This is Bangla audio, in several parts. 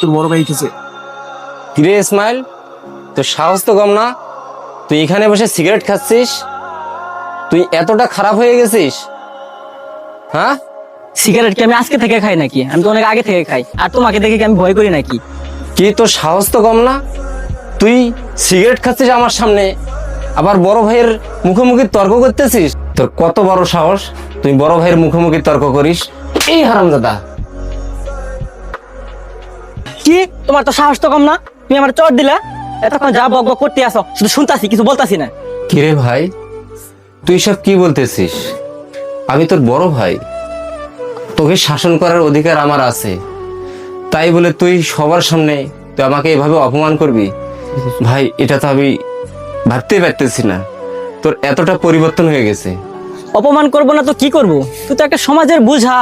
তোর বড় ভাই এসেছে। কিরে ইসমাইল, তোর সাহস তো কম না? তুই এখানে বসে সিগারেট খাচ্ছিস? তুই এতটা খারাপ হয়ে গেছিস? হ্যাঁ, সিগারেট কি আমি আজকে থেকে খাই নাকি? আমি তো অনেক আগে থেকে খাই। আর তোমাকে দেখে কি আমি ভয় করি নাকি? কি তোর সাহস তো কম না? তুই সিগারেট খাচ্ছিস আমার সামনে, আবার বড় ভাইয়ের মুখোমুখি তর্ক করতেছিস? তোর কত বড় সাহস, তুই বড় ভাইয়ের মুখোমুখি তর্ক করিস? এই হারামজাদা! কি তোমার তো সাহস তো কম না? তুমি আমার চট দিলা, এতক্ষণ যা বক বক করতে আসো শুধু শুনতাছি, কিছু বলতাছি না। কিরে ভাই, তুই সব কি বলতেছিস? আমি তোর বড় ভাই, তোকে শাসন করার অধিকার আমার আছে, তাই বলে তুই সবার সামনে তুই আমাকে এভাবে অপমান করবি? ভাই, এটা তো আমি ভাবতেই পারতেছি না, তোর এতটা পরিবর্তন হয়ে গেছে। অপমান করবো না তো কি করবো? তুই তো একটা সমাজের বুঝা।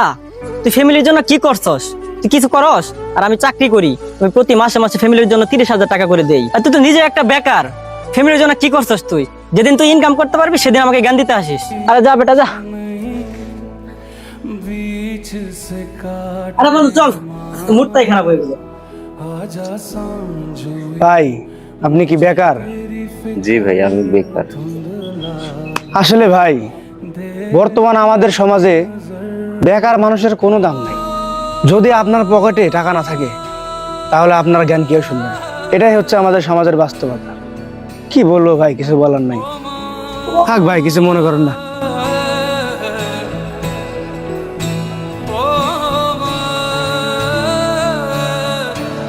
তুই ফ্যামিলির জন্য কি করছস? তুই কিছু করস? আর আমি চাকরি করি, আমি প্রতি মাসে মাসে ফ্যামিলির জন্য 30,000 টাকা করে দেই। আর তুই তো নিজে একটা বেকার, ফ্যামিলির জন্য কি করছস তুই? যেদিন তুই ইনকাম করতে পারবি সেদিন আমাকে জ্ঞান দিতে আসিস। আরে যা বেটা যা। আরে বন্ধু চল, মুডটাই খারাপ হয়ে গেল। ভাই, আপনি কি বেকার? জি ভাই, আমি বেকার। আসলে ভাই, বর্তমান আমাদের সমাজে বেকার মানুষের কোনো দাম নাই। যদি আপনার পকেটে টাকা না থাকে তাহলে আপনার জ্ঞান কেউ শুনবে না। এটাই হচ্ছে আমাদের সমাজের বাস্তবতা। কি বলবো ভাই, কিছু বলার নাই। থাক ভাই, কিছু মনে করেন না।